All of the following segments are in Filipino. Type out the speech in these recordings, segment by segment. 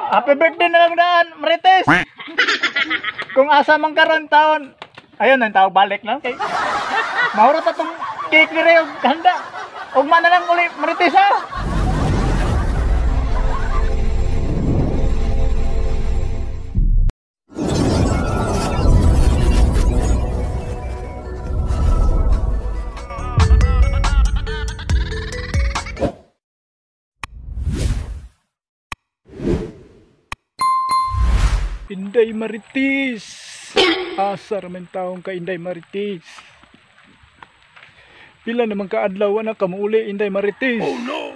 Happy birthday na lang daan, Marites. Kung asa man karon taon, ayun ang tao balik lang kay. Mahurot atong cake ni Reo handa. Ugma na lang uli, Marites ha. Inday Marites. Asa raman taong ka Inday Marites. Pila naman kaadlaw na kamuuli Inday Marites. Oh no.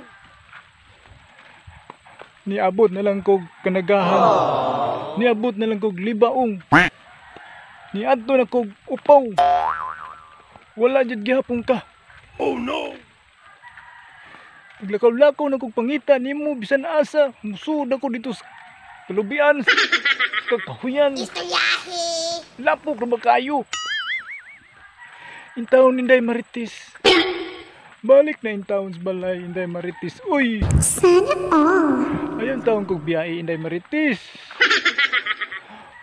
Niabot na lang kog kanagahan. Niabot na lang kog libaong. Niadto na kog upaw. Wala jud gihapon ka. Oh no. Paglakaw-lakaw na kog pangita nimo bisan asa. Musud ako dito sa kalubian. Kakahuyan. Lapok na ba kayo? Intawon Inday Marites. Balik na intawon sa balay Inday Marites. Uy! Sana all. Ayun taon kong biyahe Inday Marites.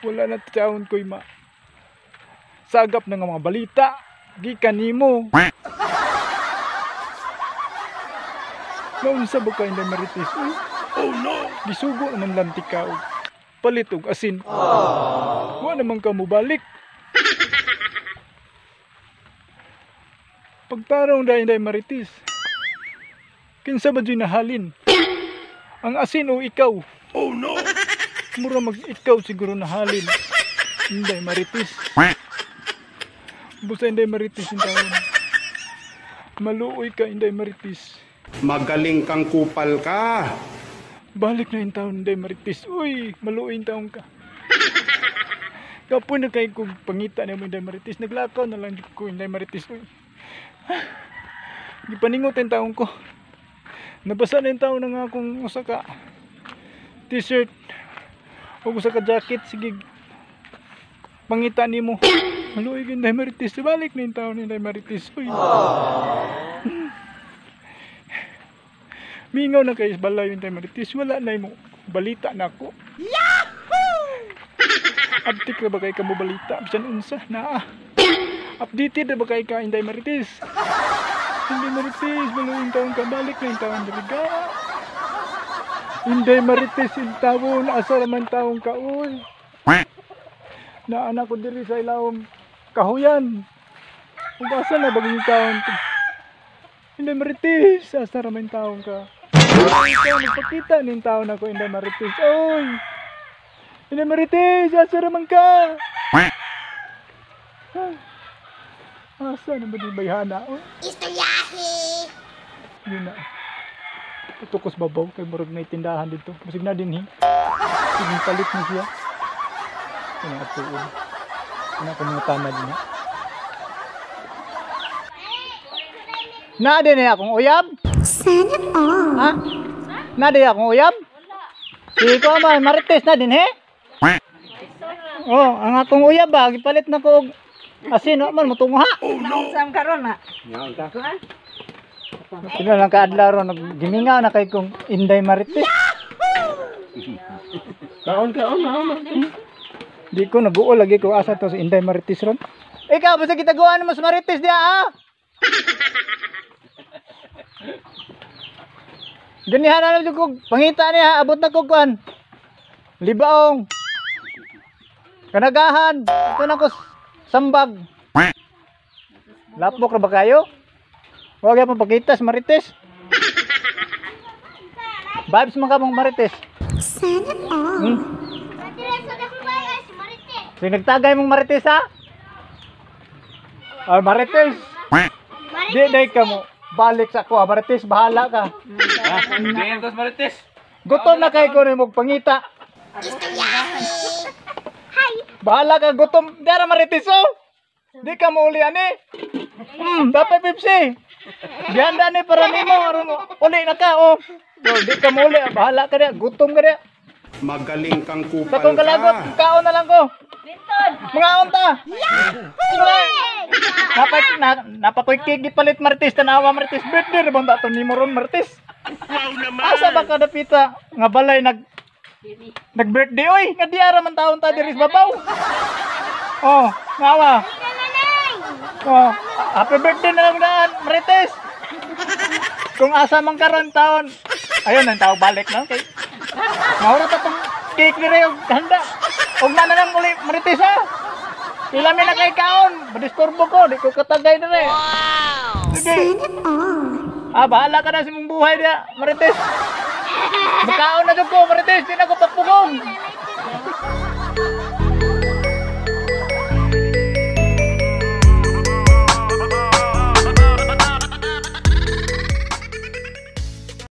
Wala na taon ko'y sagap na nga mga balita. Gikan nimo. Naunsa ba ka Inday Marites? Uy! Oh no! Gisugo naman lang tikaw. Palit og asin. Wa naman ka mo balik. Pagtarong da Inday Marites. Kinsa ba dyan nahalin? Ang asin o ikaw? Oh no! Mura mag-ikaw siguro nahalin. Inday Marites. Busa Inday Marites yung taon. Maluoy ka Inday Marites. Magaling kang kupal ka. Balik na yung taon Inday Marites. Uy, maluoy yung taon ka. Kapoy na kayo kong pangita na mo Inday Marites. Naglakaw na lang ko Inday Marites. Uy. Gipaningot yung taon ko. Nabasa na yung taon na nga akong usa ka t-shirt o usa ka jacket. Sige, pangita ni mo. Maluoy ka Inday Marites. Balik na yung taon Inday Marites. Uy. Mingaw na kayo sa balay Inday Marites. Wala na mo balita na ako. Yahoo! Update na ba kayo ka mo balita? Bisan unsa na updated na ba kayo ka Inday Marites? Inday Marites, maluwing taon ka. Balik na yung taon diriga. Inday Marites, yung taon. Asa naman taon ka. Uy. Naanak ko diri sa ilawang kahuyan. Kung asa na bagong taon. Inday Marites, asa naman taon ka. Ikaw, nagpakita ng taon ako Inday Marites. Oy! Inday Marites, asa naman ka? Asa naman yung bayhana? Istoryahe! Yun na. Tutukos babaw kay murag na itindahan dito. Masig na din Siging palit na siya. Ano nga tuon. Ano ako mga tama din ha? Na din akong uyab? Sana all. Ha? Na din akong uyab? Sige ko man, Marites na din he? Oh, ang akong uyab ba? Gipalit na ko asin man mutungha. Nausam karon na. Sino lang kaadlaw ron gimingaw na kay kong Inday Marites. Kaon. Di ko naguol lagi ko asa to si Inday Marites ron. Ikaw basta kita guan mo sa Marites dia ha. Ganihan na lang ko pangita niya abot na ko kuan. Libaong. Kanagahan. Ito na ko sambag. Lapok na ba kayo? Huwag yan pagpakita sa Marites. Vibes mga kamong Marites. Sana all. Sige nagtagay mong Marites ha? Oh, Marites. Di ka mo. Balik sa ko Marites. Bahala ka. Marites. Gutom na kayo ko rin magpangita. Bahala ka gutom. Dara Marites oh. Di ka mo uli ani. Dapat Pepsi. Ganda ni para nimo uli na ka oh. Di ka mo uli. Bahala ka dia. Gutom ka dia. Magaling kang kupal Tatong ka. kalagot. Kaon na lang ko. Mga unta. Napakoy gipalit Marites. Tanawa Marites. Birthday rin bang dato ni mo ron Marites. Asa ba kada pita nga balay Nag-birthday oy, nga di ara man taon ta diri sa babaw. Oh, ngawa. Oh, happy birthday na lang daan, Marites. Kung asa man karon taon. Ayun ang tao balik na kay. Maura ta tong cake dire og handa. Og na lang uli Marites ha. Pila mi na kay kaon, madisturbo ko, di ko katagay dire. Wow. Sige. Bahala ka na sa mong buhay dia, Marites. Makaon na jud ko, Marites, di na ko pagpugong.